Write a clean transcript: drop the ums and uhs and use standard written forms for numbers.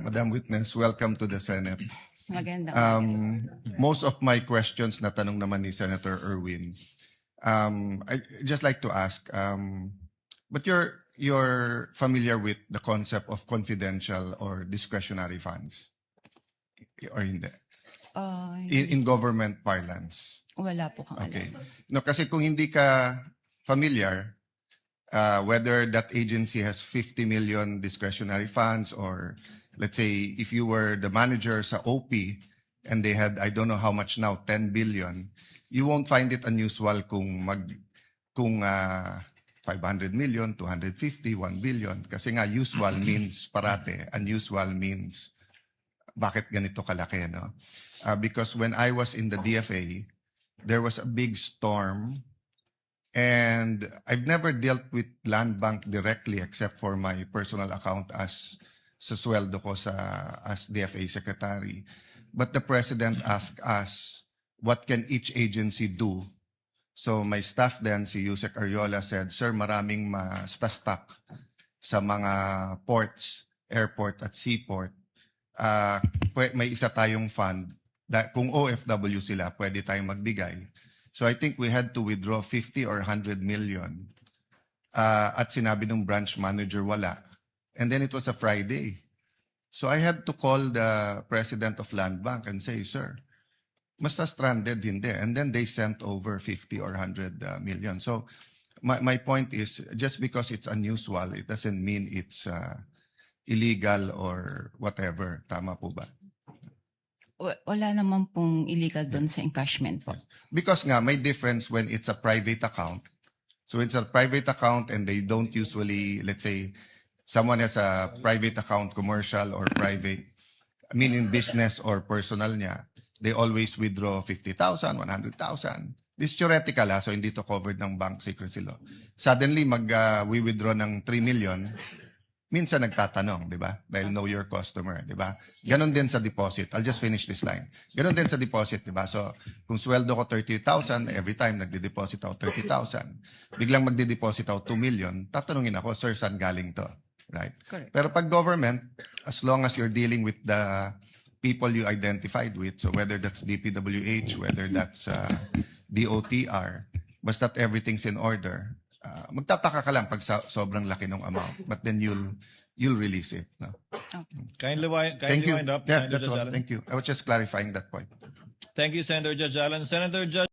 Madam Witness, welcome to the Senate. Maganda. Most of my questions na tanong naman ni Senator Erwin. I just like to ask, but you're familiar with the concept of confidential or discretionary funds? Or hindi? In government parlance. Wala po kang Okay. alam. No, kasi kung hindi ka familiar, whether that agency has 50 million discretionary funds, or let's say if you were the manager sa OP and they had, I don't know how much now, 10 billion, you won't find it unusual kung 500 million, 250, 1 billion. Kasi nga usual means parate, unusual means bakit ganito kalaki, no? Because when I was in the DFA, there was a big storm, and I've never dealt with Land Bank directly except for my personal account as sa sweldo ko as DFA secretary. But the president asked us, what can each agency do? So my staff then, si Yusek Ariola, said, sir, maraming ma-stuck sa mga ports, airport at seaport. May isa tayong fund. Kung OFW sila, pwede tayong magbigay. So I think we had to withdraw 50 or 100 million. At sinabi ng branch manager, wala. And then it was a Friday. So I had to call the president of Land Bank and say, sir, basta stranded, hindi. And then they sent over 50 or 100 million. So my point is, just because it's unusual, it doesn't mean it's illegal or whatever. Tama po ba? Wala naman pong illegal doon sa encashment po. Because nga, may difference when it's a private account. So it's a private account and they don't usually, let's say, someone has a private account, commercial or private, meaning business or personal niya, they always withdraw 50,000, 100,000. This is theoretical, so hindi to covered ng bank secrecy law. Suddenly, we withdraw ng 3 million, minsan nagtatanong, di ba? Dahil know your customer, di ba? Ganon din sa deposit. I'll just finish this line. Ganon din sa deposit, di ba? So, kung sweldo ko 30,000, every time nagde-deposit ako 30,000. Biglang magde-deposit ako 2 million, tatanungin ako, sir, saan galing to? Right? Correct. Pero pag government, as long as you're dealing with the people you identified with, so whether that's DPWH, whether that's DOTR, basta't everything's in order, magtataka ka lang pag sobrang laki ng amount, but then you'll release it. No? Kindly wind up. Yeah, Senator that's Judge all. Allen. Thank you. I was just clarifying that point. Thank you, Senator Judge Allen. Senator Judge